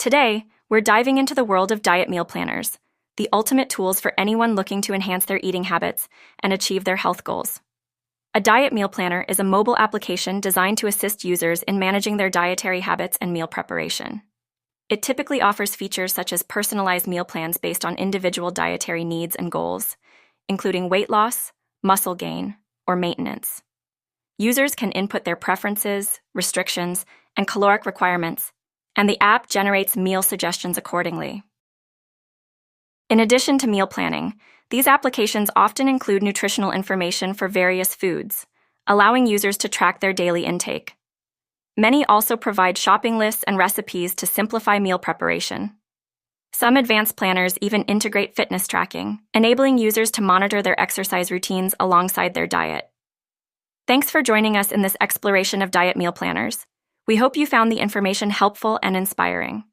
Today, we're diving into the world of diet meal planners, the ultimate tools for anyone looking to enhance their eating habits and achieve their health goals. A diet meal planner is a mobile application designed to assist users in managing their dietary habits and meal preparation. It typically offers features such as personalized meal plans based on individual dietary needs and goals, including weight loss, muscle gain, or maintenance. Users can input their preferences, restrictions, and caloric requirements, and the app generates meal suggestions accordingly. In addition to meal planning, these applications often include nutritional information for various foods, allowing users to track their daily intake. Many also provide shopping lists and recipes to simplify meal preparation. Some advanced planners even integrate fitness tracking, enabling users to monitor their exercise routines alongside their diet. Thanks for joining us in this exploration of diet meal planners. We hope you found the information helpful and inspiring.